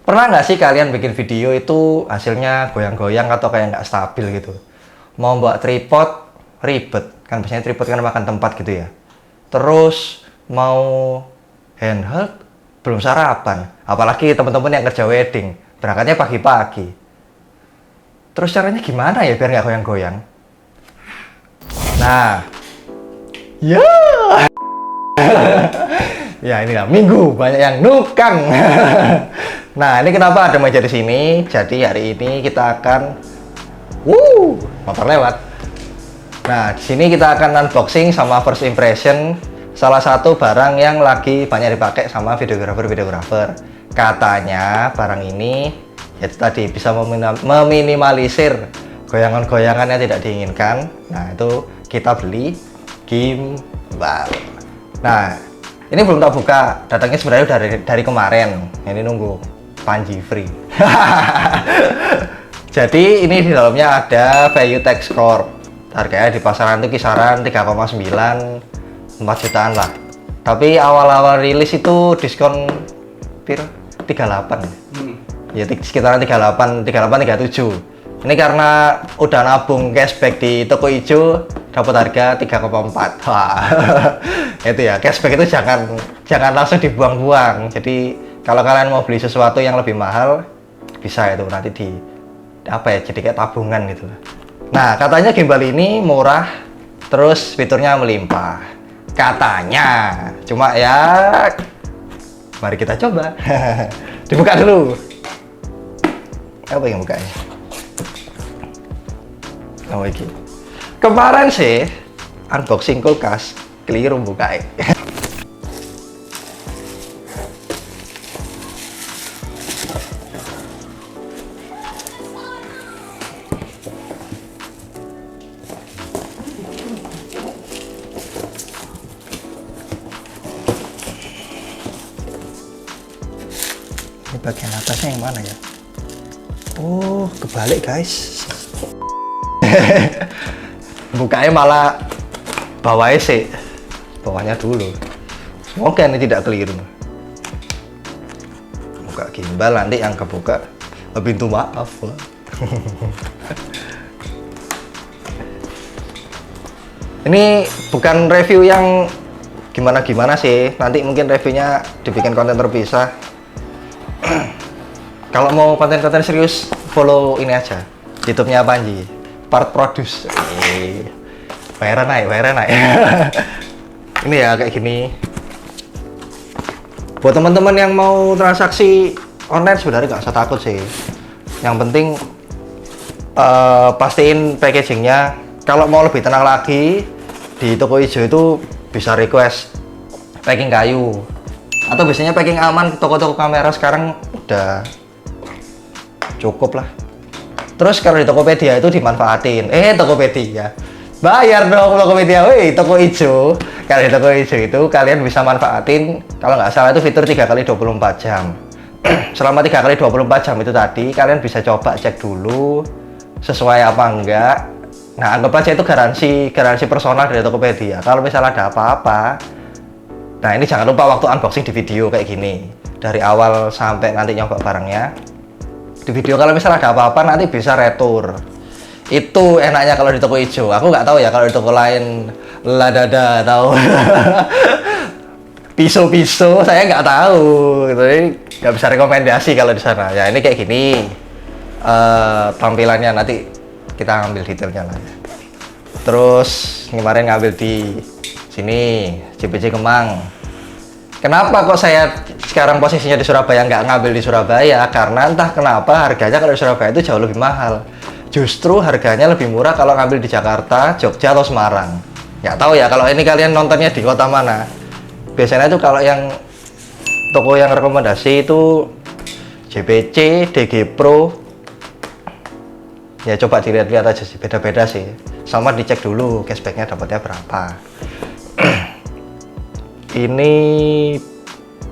Pernah nggak sih kalian bikin video itu hasilnya goyang-goyang atau kayak nggak stabil gitu? Mau bawa tripod, ribet. Kan biasanya tripod kan makan tempat gitu ya. Terus mau handheld, belum sarapan. Apalagi teman-teman yang kerja wedding, berangkatnya pagi-pagi. Terus caranya gimana ya biar nggak goyang-goyang? Nah, ya, ya inilah minggu banyak yang nukang. Nah, ini kenapa ada meja di sini? Jadi hari ini kita akan, motor lewat. Nah, di sini kita akan unboxing sama first impression salah satu barang yang lagi banyak dipakai sama videografer. Katanya barang ini ya tadi bisa meminimalisir goyangan-goyangan yang tidak diinginkan. Nah, itu kita beli gimbal. Nah, ini belum tak buka, datangnya sebenarnya udah dari kemarin. Ini nunggu Panji free. Jadi ini di dalamnya ada Valuetex Corp. Harganya di pasaran itu kisaran 3,9 4 jutaan lah. Tapi awal-awal rilis itu diskon piro? 38. Ya sekitaran 38, 37. Ini karena udah nabung cashback di toko hijau dapat harga 3,4. Wah. Itu ya, cashback itu jangan langsung dibuang-buang. Jadi kalau kalian mau beli sesuatu yang lebih mahal bisa itu nanti jadi kayak tabungan gitu. Nah, katanya gimbal ini murah terus fiturnya melimpah. Katanya. Cuma ya mari kita coba. Dibuka dulu. Apa yang bukanya? Oh, ini. Kemarin sih unboxing kulkas keliru bukanya. Ini bagian atasnya yang mana ya? Oh, kebalik guys. Bukanya malah bawahnya sih, bawahnya dulu. Semoga ini tidak keliru. Buka gimbal nanti yang kebuka pintu maaf. Ini bukan review yang gimana-gimana sih. Nanti mungkin reviewnya dibikin konten terpisah. Kalau mau konten-konten serius, follow ini aja, YouTube-nya Panji, Part Produce. Bayaran naik. Ini ya kayak gini. Buat teman-teman yang mau transaksi online sebenarnya nggak usah takut sih. Yang penting pastiin packagingnya. Kalau mau lebih tenang lagi, di toko hijau itu bisa request packing kayu. Atau biasanya packing aman, toko-toko kamera sekarang udah cukup lah. Terus kalau di Tokopedia itu dimanfaatin. Tokopedia. Bayar dong Tokopedia. Toko hijau. Kalau di toko hijau itu kalian bisa manfaatin, kalau nggak salah itu fitur 3x24 jam. Selama 3x24 jam itu tadi, kalian bisa coba cek dulu sesuai apa enggak. Nah, anggap aja itu garansi personal dari Tokopedia. Kalau misalnya ada apa-apa, nah ini jangan lupa waktu unboxing di video kayak gini. Dari awal sampai nanti nyoba barangnya. Di video kalau misalnya ada apa-apa nanti bisa retur. Itu enaknya kalau di toko hijau. Aku nggak tahu ya kalau di toko lain ladada tahu. Pisau-pisau saya nggak tahu. Jadi nggak bisa rekomendasi kalau di sana. Ya ini kayak gini tampilannya, nanti kita ambil detailnya lah. Terus kemarin ngambil di sini JPC Kemang. Kenapa kok saya sekarang posisinya di Surabaya nggak ngambil di Surabaya? Karena entah kenapa harganya kalau di Surabaya itu jauh lebih mahal. Justru harganya lebih murah kalau ngambil di Jakarta, Jogja, atau Semarang. Nggak tahu ya kalau ini kalian nontonnya di kota mana. Biasanya itu kalau yang toko yang rekomendasi itu JPC, DG Pro. Ya coba dilihat-lihat aja sih, beda-beda sih. Sama dicek dulu cashbacknya dapatnya berapa. Ini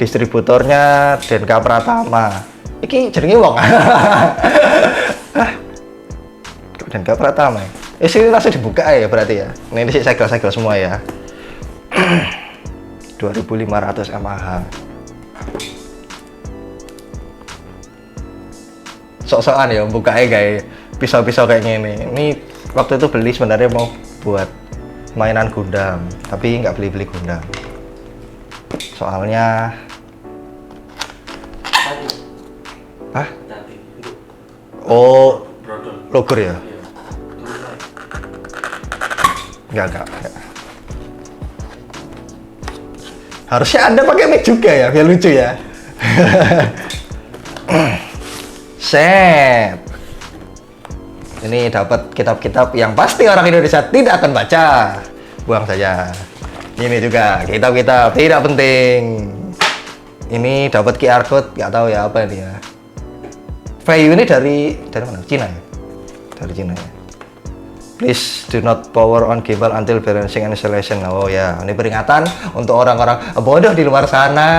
distributornya Denka Pratama. Iki jenenge wong. Denka Pratama. Sini langsung dibuka ya berarti ya. Ini sih segel-segel semua ya. 2500 mAh. sok-sokan ya bukanya kayak pisau-pisau kayak gini. Ini waktu itu beli sebenarnya mau buat mainan Gundam, tapi nggak beli-beli Gundam. Soalnya hah? Oh, logger ya? Enggak. Harusnya Anda pakai mic juga ya, biar lucu ya. Set. Ini dapat kitab-kitab yang pasti orang Indonesia tidak akan baca. Buang saja. Ini juga kitab-kitab tidak penting. Ini dapat QR code, nggak tahu ya apa ini ya. Value ini dari mana? Cina ya? Dari Cina ya. Please do not power on gimbal until balancing and installation. Oh ya, ini peringatan untuk orang-orang bodoh di luar sana.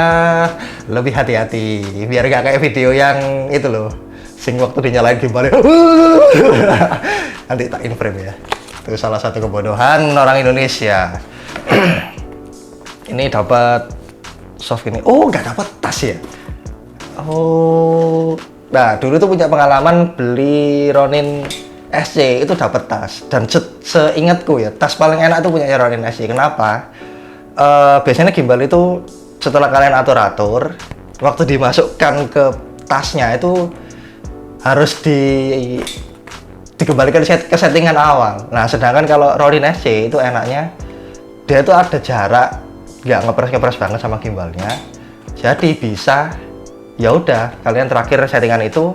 Lebih hati-hati, biar nggak kayak video yang itu loh. Sing waktu dinyalain gimbalnya nanti tak in frame ya. Itu salah satu kebodohan orang Indonesia. Ini dapat soft ini. Oh, nggak dapat tas ya. Oh, nah dulu tuh punya pengalaman beli Ronin SC itu dapat tas, dan seingatku ya tas paling enak tuh punya Ronin SC. Kenapa? Biasanya gimbal itu setelah kalian atur-atur, waktu dimasukkan ke tasnya itu harus dikembalikan ke settingan awal. Nah, sedangkan kalau Ronin SC itu enaknya dia itu ada jarak, nggak ngepres banget sama gimbalnya. Jadi bisa ya udah kalian terakhir settingannya itu.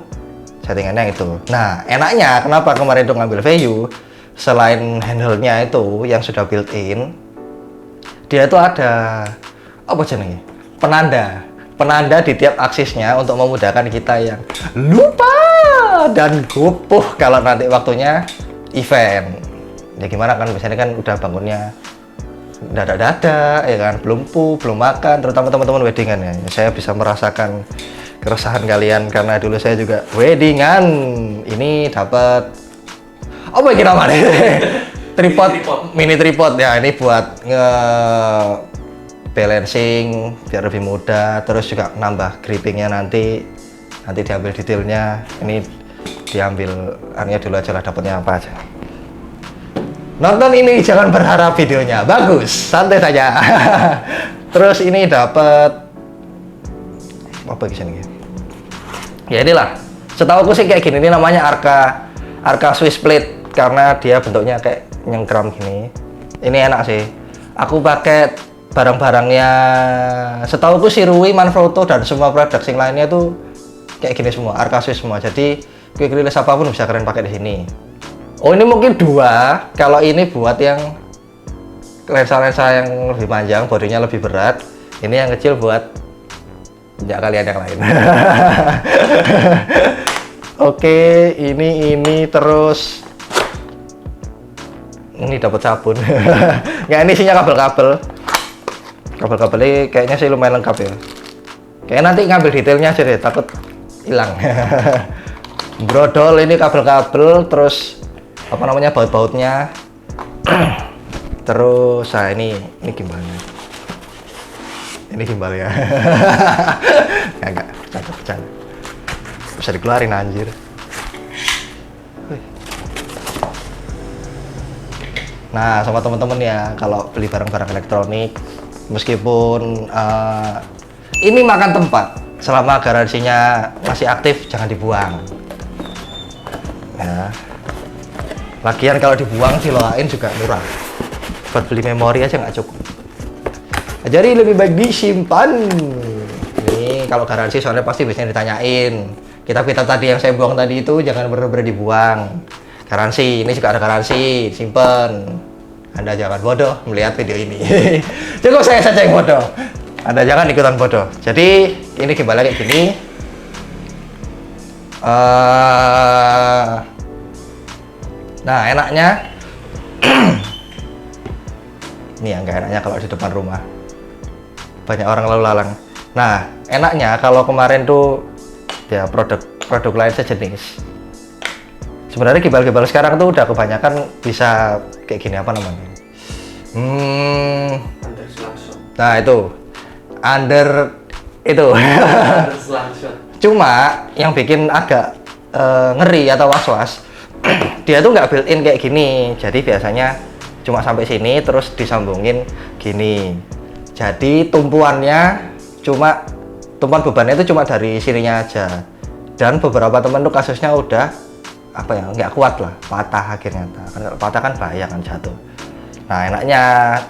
Nah, enaknya kenapa kemarin itu ngambil VU selain handle-nya itu yang sudah built-in, dia itu ada apa jenenge? Penanda di tiap aksisnya untuk memudahkan kita yang lupa dan gupuh kalau nanti waktunya event. Ya gimana kan, biasanya kan udah bangunnya dadak-dadak ya kan, belum makan, terutama teman-teman weddingan ya. Saya bisa merasakan keresahan kalian karena dulu saya juga weddingan. Ini dapat apa yang kita namanya? tripod, mini tripod ya, ini buat balancing biar lebih mudah, terus juga nambah grippingnya nanti diambil detailnya. Ini diambil aninya dulu aja lah, dapatnya apa aja. Nonton ini, jangan berharap videonya bagus, santai saja. Terus ini dapat apa sini? Ya inilah, setahu aku sih kayak gini, ini namanya Arca Swiss Plate karena dia bentuknya kayak nyengkram gini. Ini enak sih. Aku pakai barang-barangnya, setahu aku Shirui, Manfrotto dan semua produk sing lainnya tuh kayak gini semua, Arca Swiss semua. Jadi quick release apapun bisa kalian pakai di sini. Oh, ini mungkin dua. Kalau ini buat yang lensa-lensa yang lebih panjang, bodinya lebih berat. Ini yang kecil buat ya kalian yang lain. Oke, ini terus ini dapat sabun. Nggak, ini isinya kabel-kabel ini kayaknya sih lumayan lengkap ya. Kayak nanti ngambil detailnya aja deh, takut hilang. Brodol ini kabel-kabel, terus apa namanya, baut-bautnya. Terus nah ini gimbalnya. Ini gimbalnya. Enggak, bercanda. Bisa dikeluarin anjir. Nah, sama teman-teman ya, kalau beli barang-barang elektronik, meskipun ini makan tempat, selama garansinya masih aktif jangan dibuang. Ya. Lagian kalau dibuang diloain juga murah. Buat beli memori aja nggak cukup. Jadi lebih baik disimpan. Ini kalau garansi soalnya pasti biasanya ditanyain. Kitab-kitab tadi yang saya buang tadi itu jangan benar-benar dibuang. Garansi, ini juga ada garansi, simpen. Anda jangan bodoh melihat video ini. Cukup saya saja yang bodoh. Anda jangan ikutan bodoh. Jadi ini gimbalnya kayak gini. Nah, enaknya ini yang nggak enaknya kalau di depan rumah banyak orang lalu lalang. Nah, enaknya kalau kemarin tuh ya produk lain sejenis. Sebenarnya gimbal-gimbal sekarang tuh udah kebanyakan bisa kayak gini, apa namanya? Nah itu under itu. Cuma yang bikin agak ngeri atau was-was, dia tuh nggak built-in kayak gini. Jadi biasanya cuma sampai sini terus disambungin gini. Jadi tumpuan bebannya itu cuma dari sininya aja. Dan beberapa temen tuh kasusnya udah apa ya, nggak kuat lah, patah akhirnya. Kan kalau patah kan bahaya kan jatuh. Nah enaknya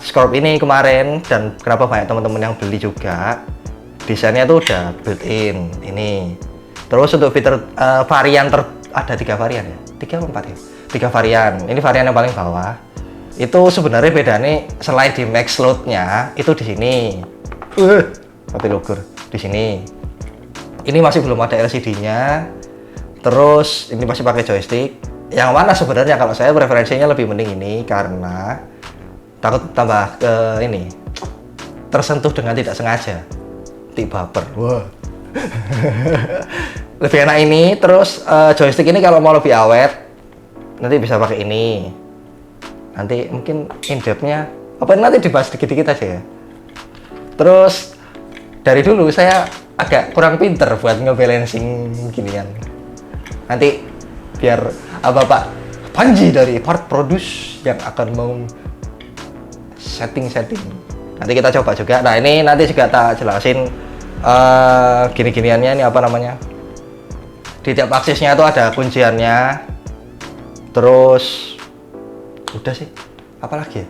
Scorp ini kemarin, dan kenapa banyak teman-teman yang beli juga, desainnya tuh udah built-in ini. Terus untuk fitur varian ada 3 varian ya, 3 atau 4 ya, 3 varian. Ini varian yang paling bawah. Itu sebenarnya bedanya selain di max load-nya itu di sini. Mati lugur di sini. Ini masih belum ada LCD-nya. Terus ini masih pakai joystick. Yang mana sebenarnya kalau saya preferensinya lebih mending ini karena takut tambah ini tersentuh dengan tidak sengaja. Baper. Wah. Lebih enak ini. Terus joystick ini kalau mau lebih awet nanti bisa pakai ini. Nanti mungkin in-depth-nya apa nanti dibahas dikit-dikit aja ya. Terus dari dulu saya agak kurang pinter buat nge-balancing ginian. Nanti biar Pak Panji dari Part Produce yang akan mau setting. Nanti kita coba juga. Nah ini nanti juga tak jelasin gini-giniannya ini apa namanya. Di tiap aksesnya itu ada kunciannya. Terus udah sih. Apa lagi ya?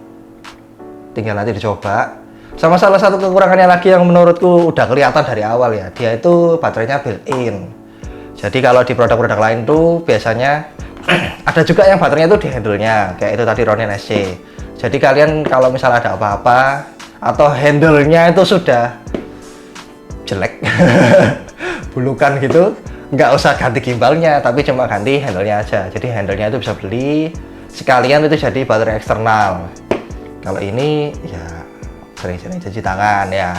Tinggal nanti dicoba. Sama salah satu kekurangannya lagi yang menurutku udah kelihatan dari awal ya. Dia itu baterainya built-in. Jadi kalau di produk-produk lain tuh biasanya ada juga yang baterainya itu di handle-nya. Kayak itu tadi Ronin SC. Jadi kalian kalau misalnya ada apa-apa atau handle-nya itu sudah jelek bulukan gitu, nggak usah ganti gimbalnya, tapi cuma ganti handle-nya aja. Jadi handle-nya itu bisa beli sekalian itu jadi baterai eksternal. Kalau ini ya sering-sering cuci tangan ya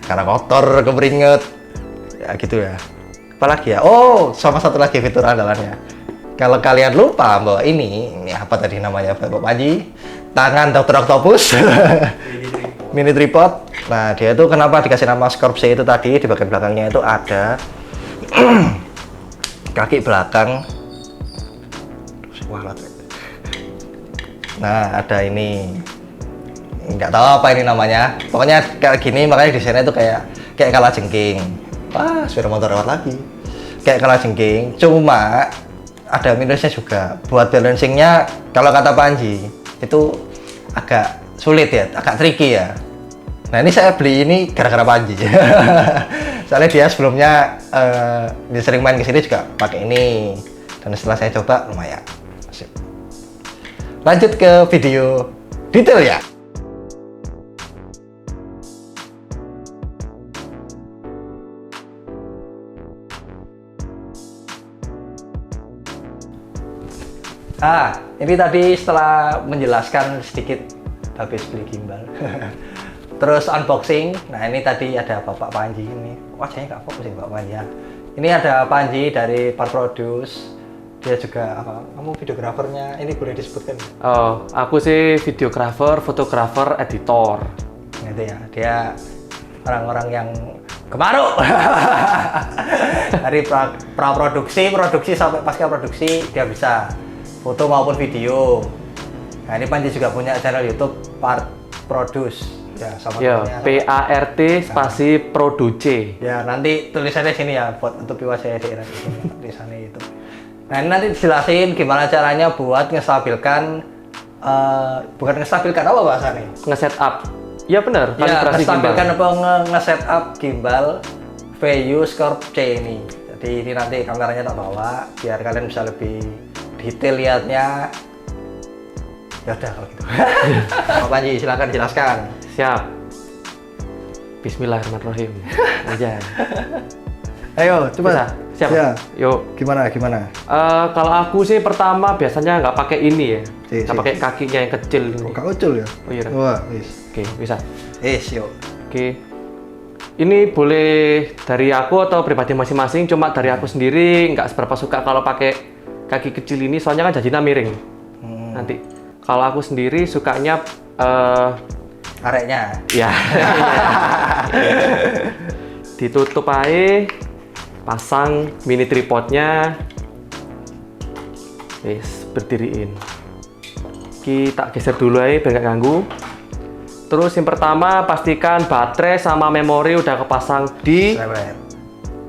karena kotor, keberinget ya gitu ya. Apalagi ya, oh sama satu lagi fitur andalannya, kalau kalian lupa bahwa ini apa tadi namanya Pak Panji, tangan Dr. Octopus mini tripod. Nah dia itu kenapa dikasih nama Scorp C itu tadi, di bagian belakangnya itu ada kaki belakang. Nah ada ini, nggak tahu apa ini namanya, pokoknya kayak gini, makanya desainnya itu kayak kalajengking. Wah sepeda motor lewat lagi, kayak kalajengking. Cuma ada minusnya juga buat balancingnya. Kalau kata Panji itu agak sulit ya, agak tricky ya. Nah ini saya beli ini gara-gara Panji soalnya dia sebelumnya dia sering main kesini juga pakai ini, dan setelah saya coba lumayan. Asik. Lanjut ke video detail ya. Ini tadi setelah menjelaskan sedikit habis beli gimbal terus unboxing. Nah ini tadi ada Bapak Panji ini, wajahnya nggak fokus ya Bapak Panji ya. Ini ada Panji dari Part Produce. Dia juga apa? Kamu videografernya, ini boleh disebutkan? Oh, aku sih videografer, fotografer, editor. Gitu ya, dia orang-orang yang kemaruk dari produksi sampai pasca produksi dia bisa foto maupun video. Nah ini Panji juga punya channel YouTube Part Produce ya, sama PART spasi Produce. Ya nanti tulisannya sini ya buat untuk saya di sana itu. Nah ini nanti dijelasin gimana caranya buat ngestabilkan bukan ngestabilkan apa bahasanya? Nge-setup. Ya benar, ya, ngestabilkan apa nge-setup gimbal VU Scorp C ini. Jadi ini nanti kameranya tak bawa biar kalian bisa lebih detail lihatnya. Ya udah kalau gitu. Pak Panji silakan jelaskan. Siap. Bismillahirrahmanirrahim. Aja. Ayo, coba. Siap. Ya. Yuk. Gimana? Kalau aku sih pertama biasanya nggak pakai ini ya. Nggak pakai kakinya yang kecil ini. Nggak kecil ya? Oh iya. Wah, wis. Oke, bisa. Yuk. Oke. Ini boleh dari aku atau pribadi masing-masing. Cuma dari aku sendiri nggak seberapa suka kalau pakai kaki kecil ini, soalnya kan jadinya miring. Nanti. Kalau aku sendiri sukanya areknya. Ya. Ditutup aja. pasang mini tripodnya. Berdiriin. Kita geser dulu aja biar nggak ganggu. Terus yang pertama pastikan baterai sama memori udah kepasang di Cerewet.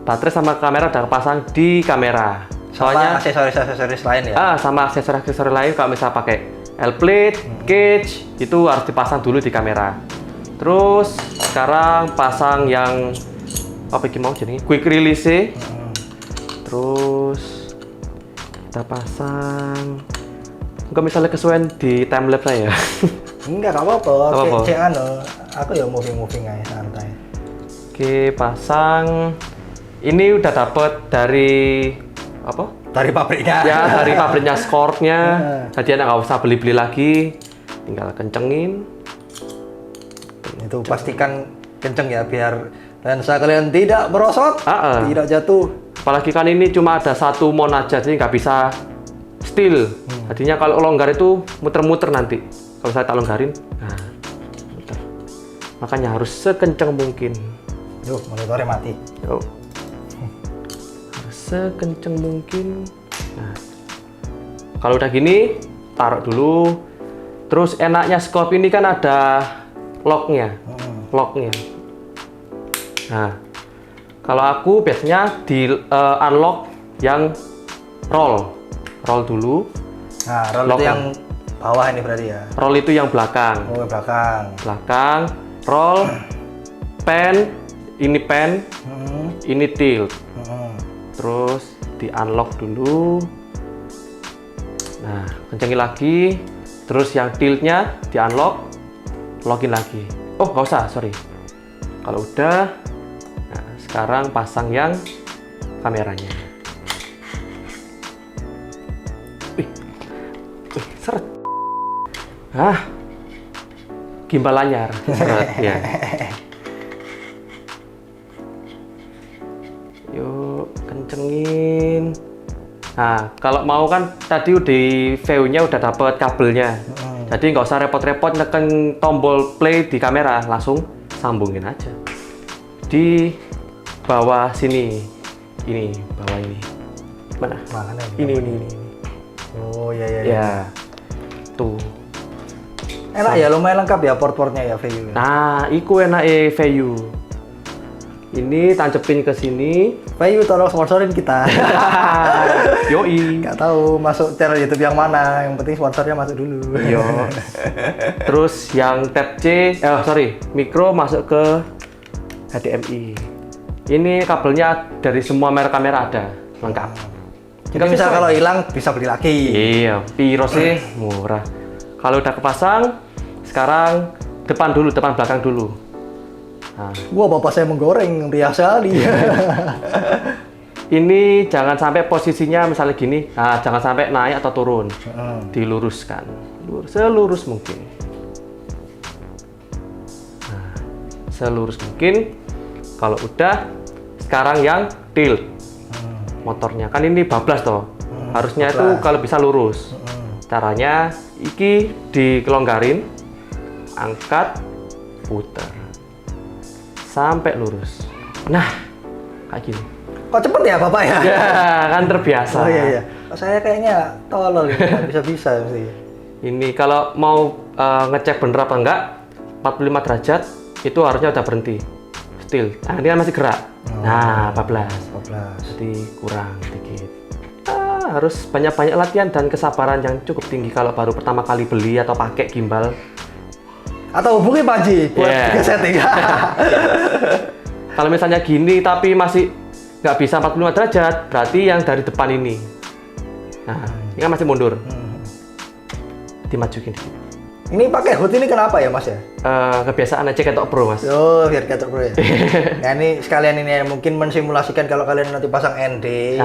baterai sama kamera udah kepasang di kamera. Soalnya aksesoris lain ya. Sama aksesoris lain kalau misalnya pakai L-plate, cage itu harus dipasang dulu di kamera. Terus sekarang pasang yang apa yang mau jadi quick release. Terus kita pasang. Enggak misalnya kesuwen di timelapse saya. Enggak apa-apa. Cek aku ya moving aja santai. Oke, pasang. Ini udah dapet dari apa? Dari pabriknya. Ya, dari pabriknya Scorch-nya. Jadi nggak usah beli-beli lagi. Tinggal kencengin. Itu pastikan kenceng ya biar lensa kalian tidak merosot, tidak jatuh. Apalagi kan ini cuma ada satu mount aja, jadi nggak bisa still. Jadinya kalau longgar itu muter-muter nanti. Kalau saya tak longgarin, nah, muter. Makanya harus sekencang mungkin. Yuk, monitornya mati. Yuk. Harus sekencang mungkin. Nah, kalau udah gini, taruh dulu. Terus enaknya scope ini kan ada locknya. Nah, kalau aku biasanya di unlock yang roll dulu. Nah, roll itu yang bawah ini berarti ya. Roll itu yang belakang. Oh, belakang. Roll, pen, ini tilt. Terus di unlock dulu. Nah, kencengin lagi. Terus yang tiltnya di unlock, login lagi. Oh, nggak usah, sorry. Kalau udah, nah sekarang pasang yang kameranya. Seret. Gimbal anyar. Seret, ya. Yuk, kencengin. Nah, kalau mau kan tadi di view-nya udah dapet kabelnya. Jadi nggak usah repot-repot neken tombol play di kamera, langsung sambungin aja. Di bawah sini. Ini, bawah ini. Mana? Ini. Oh, iya. Ya. Tuh. Enak ya, lumayan lengkap ya port-portnya ya VU. Nah, iku enak VU. Ini tancepin ke sini. VU tolong sponsorin kita. Yoi. Nggak tahu masuk channel YouTube yang mana, yang penting sponsornya masuk dulu. Yo. Terus yang tab C, mikro masuk ke HDMI. Ini kabelnya dari semua merek kamera ada, lengkap. Jadi misal kalau hilang bisa beli lagi. Iya, piro sih murah. Kalau udah kepasang, sekarang depan belakang dulu. Nah. Wah, bapak saya menggoreng riang sekali. Ini jangan sampai posisinya misalnya gini, nah jangan sampai naik atau turun. Diluruskan, selurus mungkin. Nah, selurus mungkin. Kalau udah, sekarang yang tilt motornya. Kan ini bablas toh. Harusnya itu kalau bisa lurus. Caranya, iki dikelonggarin, angkat, puter. Sampai lurus. Nah, kayak gini. Kok cepet ya Bapak ya? Ya, kan terbiasa. Oh iya. Saya kayaknya tolol ini, nggak bisa-bisa mesti. Ini kalau mau ngecek bener apa enggak, 45 derajat itu harusnya udah berhenti. Still. Nah, ini kan masih gerak. Nah, 14. Jadi kurang sedikit. Harus banyak-banyak latihan dan kesabaran yang cukup tinggi kalau baru pertama kali beli atau pakai gimbal. Atau hubungi Pak Haji buat setting. Kalau misalnya gini tapi masih nggak bisa 45 derajat, berarti yang dari depan ini. Nah, ini kan masih mundur. Dimajuin dikit. Ini pakai hood ini kenapa ya Mas ya? Kebiasaan aja ketok pro Mas. Oh, biar ketok pro ya. Nah ini sekalian ini mungkin mensimulasikan kalau kalian nanti pasang ND.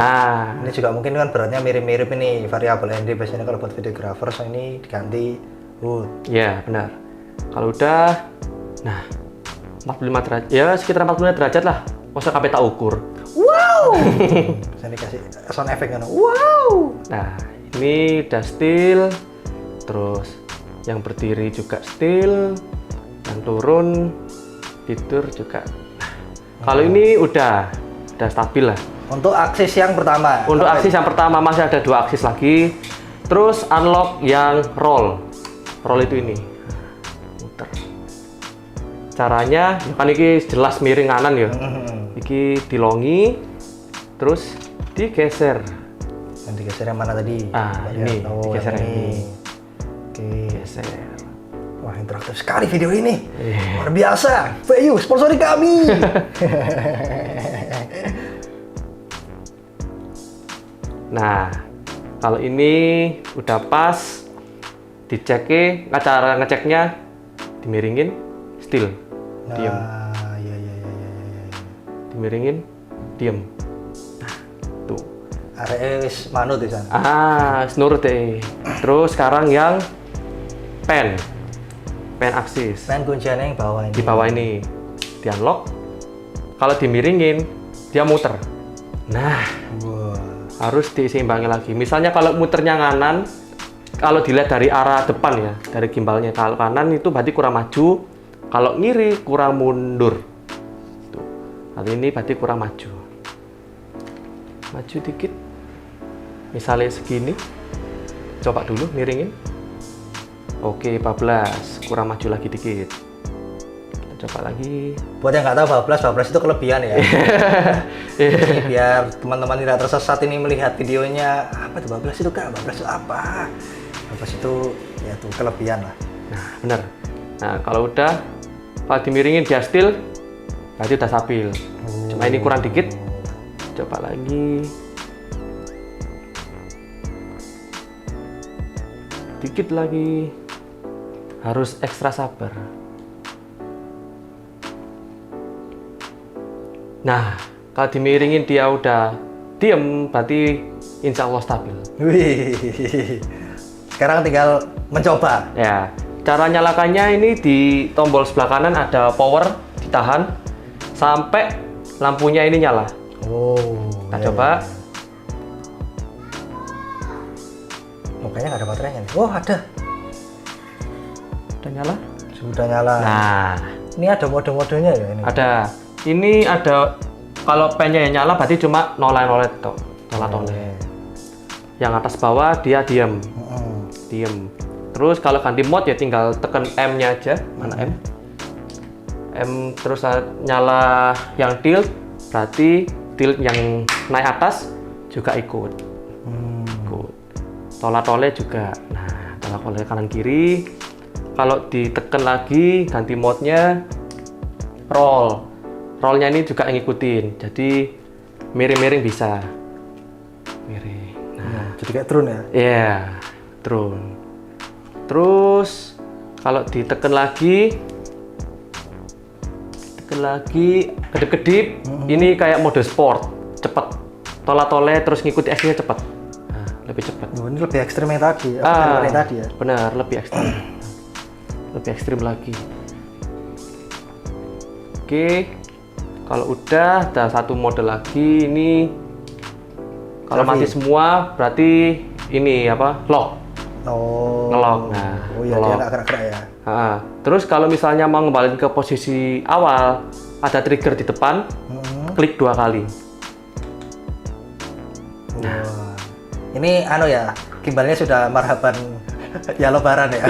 Ini juga mungkin kan beratnya mirip-mirip ini variabel ND biasanya kalau buat videographer ini diganti hood. Iya benar. Kalau udah, nah 45 derajat, ya sekitar 45 derajat lah. Masa sampai tak ukur. Wow. Saya dikasih sound effect kan. Wow. Nah ini udah still, terus yang berdiri juga still, yang turun tidur juga. Kalau ini udah udah stabil lah. Untuk aksis yang pertama. Untuk aksis yang pertama masih ada 2 aksis lagi. Terus unlock yang roll. Roll itu ini. Muter. Caranya kan ini jelas miring kanan ya. Iki dilongi terus digeser. Yang digeser yang mana tadi? Ini digeser yang ini. Oke. Geser. Wah, interaktif sekali video ini. Luar biasa. VU sponsori kami. Nah, kalau ini udah pas, dicek, cara ngeceknya dimiringin, still, diem. Iya. Dimiringin, diem. Nah, tuh. Ares manut di sana. Snurut deh. Terus sekarang yang pen aksis. Pen kunciannya yang bawah ini. Di bawah ini, di unlock. Kalau dimiringin, dia muter. Nah, harus diseimbangi lagi. Misalnya kalau muternya kanan, kalau dilihat dari arah depan ya, dari gimbalnya, kalau kanan itu berarti kurang maju, kalau ngiri kurang mundur. Tuh. Kali ini berarti kurang maju. Maju dikit. Misalnya segini. Coba dulu miringin. Oke, 14. Kurang maju lagi dikit. Kita coba lagi. Buat yang nggak tahu bablas itu kelebihan ya. Ini biar teman-teman tidak tersesat ini melihat videonya, apa itu bablas itu Kak? Bablas itu apa? Bablas itu ya tuh kelebihan lah. Nah, bener. Nah, kalau dimiringin dia still, berarti udah stabil. Cuma ini kurang dikit. Coba lagi. Dikit lagi. Harus ekstra sabar. Nah, kalau dimiringin dia udah diem, berarti insya Allah stabil. Wih. Sekarang tinggal mencoba. Ya, cara nyalakannya ini di tombol sebelah kanan ada power, ditahan sampai lampunya ini nyala. Kita coba. Oh, kayaknya nggak ada baterainya nih. Oh, ada. Udah nyala? Sudah nyala. Nah, ini ada mode-modenya ya ini. ada. Ini ada, kalau pennya yang nyala berarti cuma noleh-noleh toh, noleh-noleh. Yang atas bawah dia diam. Diem. Terus kalau ganti mode ya tinggal tekan M-nya aja. Mana M? M terus nyala yang tilt, berarti tilt yang naik atas juga ikut. Ikut. Tola-tole juga. Nah, tola-tole kanan kiri. Kalau ditekan lagi ganti mode-nya roll. Roll-nya ini juga ngikutin. Jadi miring-miring bisa. Miring. Nah, jadi kayak drone ya? Iya, drone. Terus kalau ditekan lagi, kedip-kedip, ini kayak mode sport, cepet. Tola-tole terus ngikuti aksinya cepet. Nah, lebih cepet. Oh, ini lebih ekstrim yang tadi, yang tadi ya? Benar, lebih ekstrim. Lebih ekstrim lagi. Oke, kalau udah ada satu mode lagi, ini kalau mati semua berarti ini apa? Lock. Ngelock. Nah, iya, dia agak gerak-gerak ya. Terus kalau misalnya mau ngembaliin ke posisi awal, ada trigger di depan, klik 2 kali. Wah. Ini ya, gimbalnya sudah marhaban ya lebaran ya.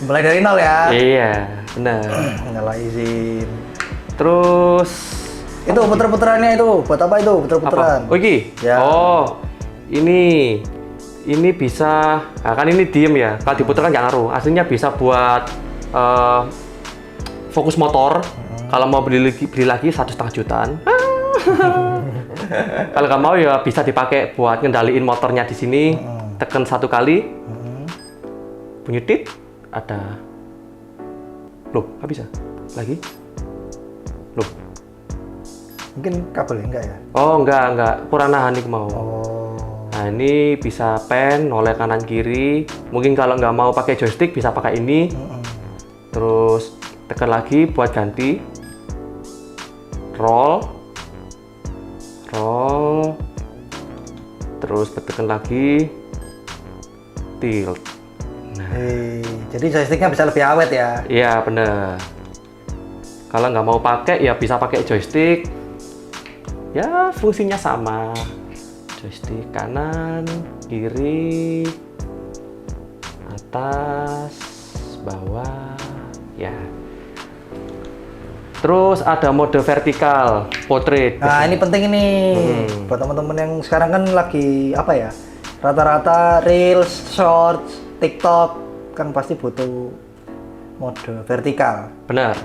Mulai dari nol ya. Iya, benar. Nyala izin. Terus itu puter-puterannya itu buat apa itu puter-puteran? Oh, ini? Ya. Oh, ini bisa, kan ini diem ya. Kalau diputar kan nggak ngaruh. Aslinya bisa buat fokus motor. Kalau mau beli lagi 1,5 jutaan. Kalau nggak mau ya bisa dipakai buat ngendaliin motornya di sini. Tekan 1 kali, bunyi tit, ada. Loh, nggak bisa. Lagi. Loh. Mungkin kabel enggak ya? Oh, enggak. Kurang nahan nih mau. Nah, ini bisa pen, noleh kanan kiri. Mungkin kalau nggak mau pakai joystick bisa pakai ini. Terus tekan lagi buat ganti. Roll. Terus tekan lagi. Tilt. Nah. Jadi joysticknya bisa lebih awet ya? Iya, bener. Kalau nggak mau pakai ya bisa pakai joystick. Ya, fungsinya sama. Joystick kanan, kiri, atas, bawah, ya. Terus ada mode vertikal, portrait. Nah, ini penting ini buat teman-teman yang sekarang kan lagi apa ya? Rata-rata reels, shorts, TikTok kan pasti butuh mode vertikal. Benar.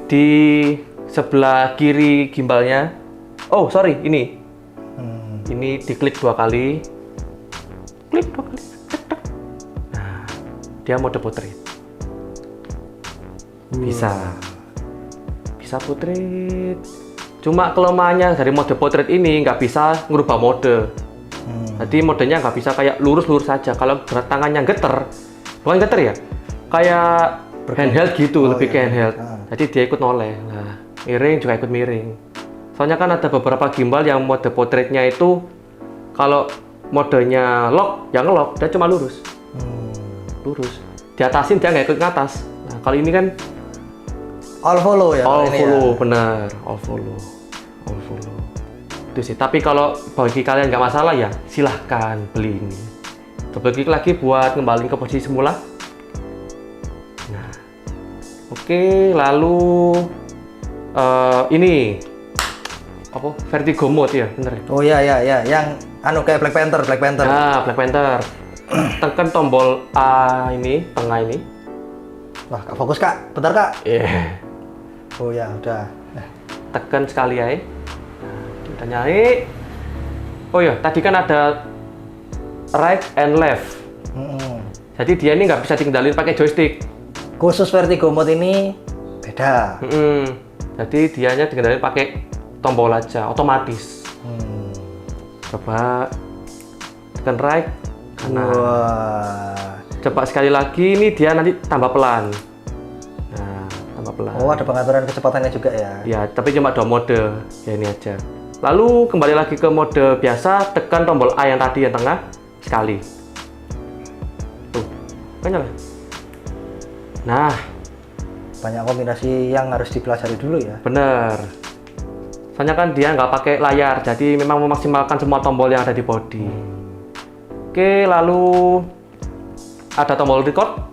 Di sebelah kiri gimbalnya. Oh, sorry, ini. Ini diklik 2 kali. Klik 2 kali. Tek, tek. Nah, dia mode portrait. Bisa portrait. Cuma kelemahannya dari mode portrait ini nggak bisa ngerubah mode. Jadi modenya nggak bisa kayak lurus-lurus saja. Kalau tangannya geter, bukan geter ya, kayak handheld gitu, lebih ke handheld. Jadi dia ikut noleh. Nah, miring juga ikut miring. Soalnya kan ada beberapa gimbal yang mode portraitnya itu kalau modenya lock, yang ngelock dia cuma lurus. Lurus. Diatasin dia nggak ikut ngatas. Nah, kalau ini kan All follow ya. all ini follow, ya. benar. All follow. Itu sih. Tapi kalau bagi kalian nggak masalah ya, silahkan beli ini. Double klik lagi buat ngembaliin ke posisi semula. Nah, oke. Lalu ini apa? Vertigo mode ya, bener ya? Oh ya, yang anu kayak Black Panther. Nah, Black Panther. Tekan tombol A ini, tengah ini. Wah, Kak, fokus Kak, bentar Kak. Yeah. Oh ya, udah. Tekan sekali ya. Nah, kita nyari. Oh ya, tadi kan ada right and left. Jadi dia ini nggak bisa dikendalin pakai joystick. Khusus Vertigo mode ini beda. Jadi dianya digendaliin pakai tombol aja, otomatis. Coba tekan right, kanan. Wah. Coba sekali lagi, ini dia nanti tambah pelan. Nah, tambah pelan. Oh, ada pengaturan kecepatannya juga ya. Ya, tapi cuma 2 mode. Ya ini aja. Lalu kembali lagi ke mode biasa, tekan tombol A yang tadi yang tengah sekali. Tuh, kan nyala. Nah, Banyak kombinasi yang harus dipelajari dulu ya. bener. Soalnya kan dia nggak pakai layar, jadi memang memaksimalkan semua tombol yang ada di body. Oke, lalu ada tombol record.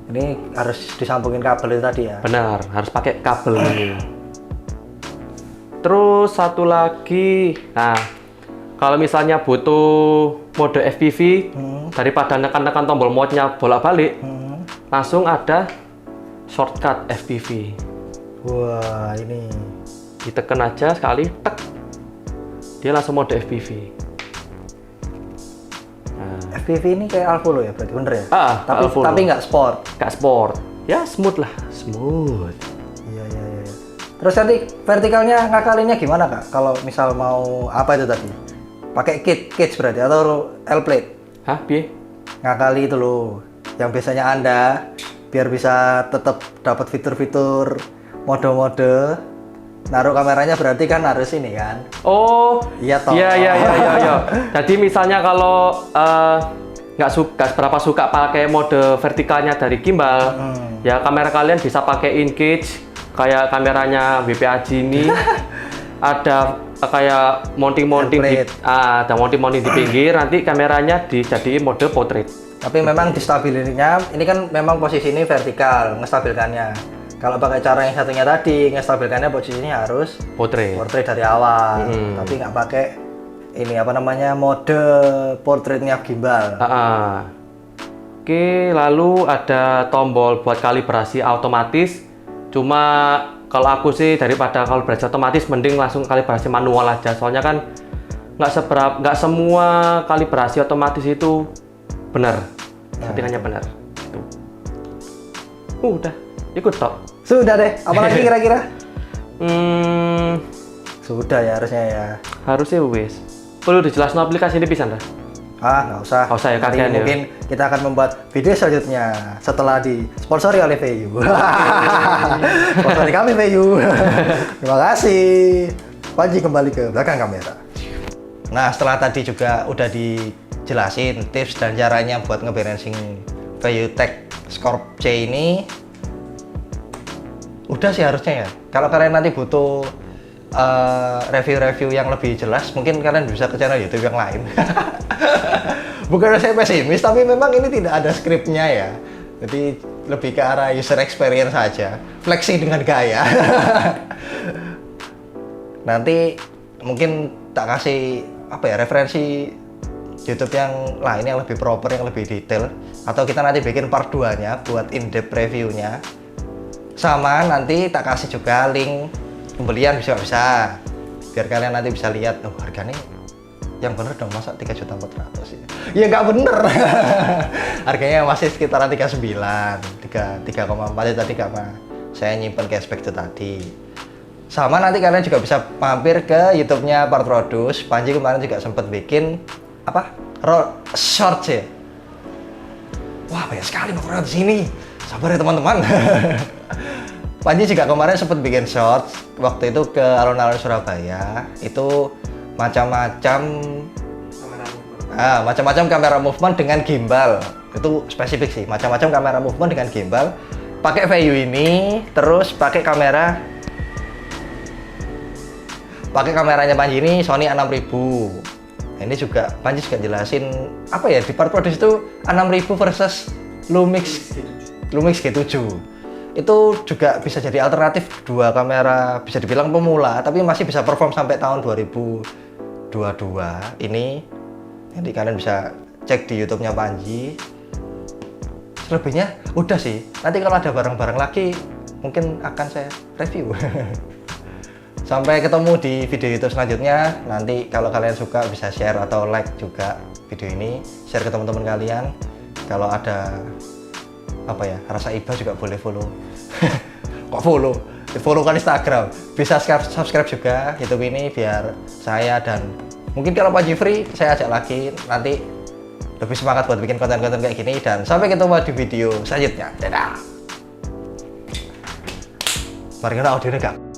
Ini harus disambungin kabel itu tadi ya. Benar, harus pakai kabel ini. Terus satu lagi, nah kalau misalnya butuh mode FPV, daripada nekan-nekan tombol mode-nya bolak-balik, langsung ada shortcut FPV. Wah, ini Ditekan aja sekali, tek, dia langsung mode FPV. Nah, FPV ini kayak Alvolo ya, berarti bener ya? Alvolo. Tapi nggak sport. Nggak sport, ya smooth lah, smooth. Iya. Terus nanti vertikalnya ngakalinnya gimana Kak? Kalau misal mau apa itu tadi? Pakai cage berarti atau L-plate? Hah, piye? Ngakali itu loh. Yang biasanya Anda biar bisa tetap dapat fitur-fitur mode-mode. Naruh kameranya berarti kan harus ini kan? Oh, Iya toh. Iya. Jadi misalnya kalau nggak seberapa suka pakai mode vertikalnya dari gimbal, ya kamera kalian bisa pakai in-cage, kayak kameranya WP Aji ini. Ada kayak mounting-mounting di, Template. ada mounting-mounting di pinggir, nanti kameranya dijadiin mode portrait. Tapi memang distabilinnya, ini kan memang posisi ini vertikal, ngestabilkannya. Kalau pakai cara yang satunya tadi, ngestabilkannya posisinya harus Portrait. portrait dari awal. Tapi nggak pakai ini apa namanya mode portraitnya gimbal. Oke, lalu ada tombol buat kalibrasi otomatis. Cuma kalau aku sih daripada kalibrasi otomatis, mending langsung kalibrasi manual aja. Soalnya kan nggak semua kalibrasi otomatis itu benar, settingannya benar. Tuh. Udah, ikut tok. Sudah deh, apalagi kira-kira? Hmm, Sudah ya harusnya ya. harusnya wes. Perlu dijelasin aplikasi ini bisa nggak? Nggak usah. Nggak usah ya, Nanti kasihan ya. mungkin kita akan membuat video selanjutnya setelah disponsori oleh VU. Sponsori kami VU. Terima kasih. Panji kembali ke belakang kamera. Nah, setelah tadi juga udah dijelasin tips dan caranya buat nge-balancing VU-Tech Scorp C ini. Udah sih harusnya ya. Kalau kalian nanti butuh review-review yang lebih jelas, mungkin kalian bisa ke channel YouTube yang lain. Bukan saya pesimis, tapi memang ini tidak ada skripnya ya. Jadi lebih ke arah user experience saja, flexing dengan gaya. Nanti mungkin tak kasih apa ya, referensi YouTube yang lain yang lebih proper, yang lebih detail, atau kita nanti bikin part 2-nya buat in-depth reviewnya. Sama nanti tak kasih juga link pembelian bisa biar kalian nanti bisa lihat, oh harganya yang bener dong, masa 3.400.000 ya nggak bener. Harganya masih sekitaran 39, 3,4 itu tadi karena saya nyimpen cashback itu tadi. Sama nanti kalian juga bisa mampir ke YouTube-nya Part Produce. Panji kemarin juga sempat bikin apa? Short ya. Wah, banyak sekali makanan di sini. Sabar ya teman-teman. Panji juga kemarin sempat bikin short waktu itu ke alun-alun Surabaya. Itu macam-macam kamera movement dengan gimbal. Itu spesifik sih, macam-macam kamera movement dengan gimbal. Pakai VU ini, terus pakai kameranya Panji ini Sony A6000. Ini juga Panji juga jelasin apa ya, di Part Produce itu 6000 versus Lumix G7. Itu juga bisa jadi alternatif, dua kamera bisa dibilang pemula tapi masih bisa perform sampai tahun 2022 ini. Jadi kalian bisa cek di YouTube-nya Panji. Selebihnya udah sih, nanti kalau ada barang-barang lagi mungkin akan saya review. Sampai ketemu di video YouTube selanjutnya. Nanti kalau kalian suka bisa share atau like juga video ini, share ke teman-teman kalian. Kalau ada apa ya, rasa iba juga boleh follow. Kok follow? Follow kan Instagram. Bisa subscribe juga YouTube ini biar saya dan mungkin kalau Panji free saya ajak lagi, nanti lebih semangat buat bikin konten-konten kayak gini. Dan sampai ketemu di video selanjutnya. Dadah. Mari kita audionya gak